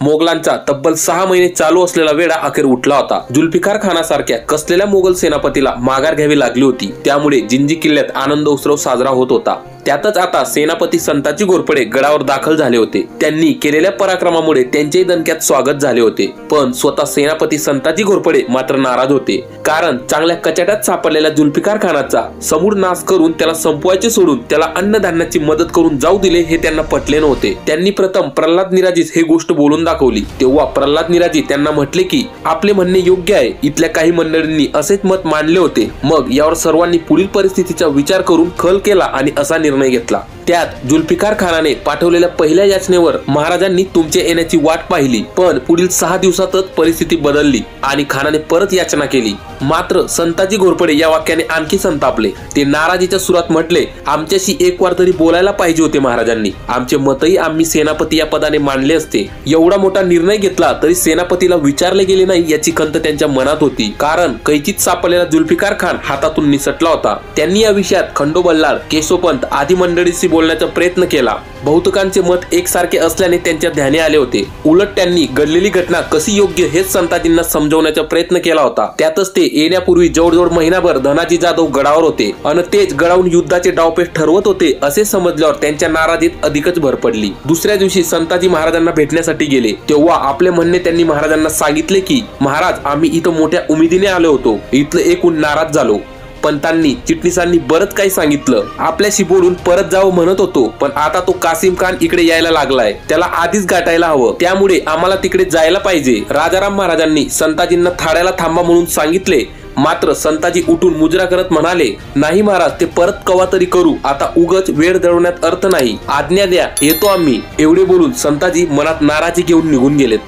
मोगलांचा तब्बल 6 महिने चालू असलेला वेढा अखेर उठला होता। जुल्फिकार खानासारख्या कसलेल्या मोगल सेनापतीला माघार घ्यावी लागली होती, त्यामुळे जिंजी किल्ल्यात आनंद उत्सव साजरा होत होता। त्यातच आता सेनापती संताजी घोरपडे गडावर दाखल झाले होते। त्यांनी केलेल्या पराक्रमामुळे त्यांचेही दणक्यात स्वागत झाले होते, पण स्वतः सेनापती संताजी घोरपडे मात्र नाराज होते, कारण चांगल्या कचाट्यात सापडलेल्या जुल्फिकार खानाचा समूळ नाश करून त्याला संपवायचे सोडून त्याला अन्नधान्याची मदत करून जाऊ दिले हे त्यांना पटले नव्हते। त्यांनी प्रथम प्रल्हाद निराजीस हे गोष्ट बोलून दाखवली, तेव्हा प्रल्हाद निराजी त्यांना म्हटले की आपले म्हणणे योग्य आहे। इथल्या काही मंडळींनी असेच मत मांडले होते। मग यावर सर्वांनी पुढील परिस्थितीचा विचार करून खल केला आणि असा निर्णय घेतला। त्यात जुल्फिकार खानाने पाठवलेल्या पहिल्या याचनेवर महाराजांनी तुमच्या येण्याची वाट पाहिली, पण पुढील 6 दिवसातच परिस्थिती बदलली आणि खानाने परत याचना केली। मात्र संताजी घोरपडे या वाक्याने आणखी संतापले। ते नाराजीच्या सुरात म्हटले, आमच्याशी एक वार तरी बोलायला पाहिजे होते महाराजांनी। आमचे मतही आम्ही सेनापती या पदाने मांडले असते। एवढा मोठा निर्णय घेतला तरी सेनापतीला विचारले गेले नाही याची खंत त्यांच्या मनात होती, कारण कैचीत सापडलेला जुल्फिकार खान हातातून निसटला होता। त्यांनी या विषयात खंडो बल्लाळ, केशवपंत आदी मंडळीशी बोलण्याचा प्रयत्न केला। बहुतेकांचे मत एकसारखे असल्याने त्यांच्या ध्यानी आले होते। उलट त्यांनी घडलेली घटना कशी योग्य हेच संताजींना समजवण्याचा प्रयत्न केला होता। त्यातच ते येण्यापूर्वी जवळजवळ महिनाभर धनाजी जाधव गडावर होते आणि तेच गडावून युद्धाचे डावपेच ठरवत होते असे समजल्यावर त्यांच्या नाराजीत अधिकच भर पडली। दुसऱ्या दिवशी संताजी महाराजांना भेटण्यासाठी गेले, तेव्हा आपले म्हणणे त्यांनी महाराजांना सांगितले की महाराज, आम्ही इथं मोठ्या उमेदीने आलो होतो। इथलं एकूण नाराज झालो। पंतांनी, चिटणीसांनी बरंच काही सांगितलं। आपल्याशी बोलून परत जावं म्हणत होतो, पण आता तो कासिम खान इकडे यायला लागलाय, त्याला आधीच गाठायला हवं, त्यामुळे आम्हाला तिकडे जायला पाहिजे। राजाराम महाराजांनी संताजींना थाड्याला थांबा म्हणून सांगितले, मात्र संताजी उठून मुजरा करत म्हणाले, नाही महाराज, ते परत कवा तरी करू, आता उगच वेळ दळवण्यात अर्थ नाही, आज्ञा द्या, येतो आम्ही। एवढे बोलून संताजी मनात नाराजी घेऊन निघून गेलेत।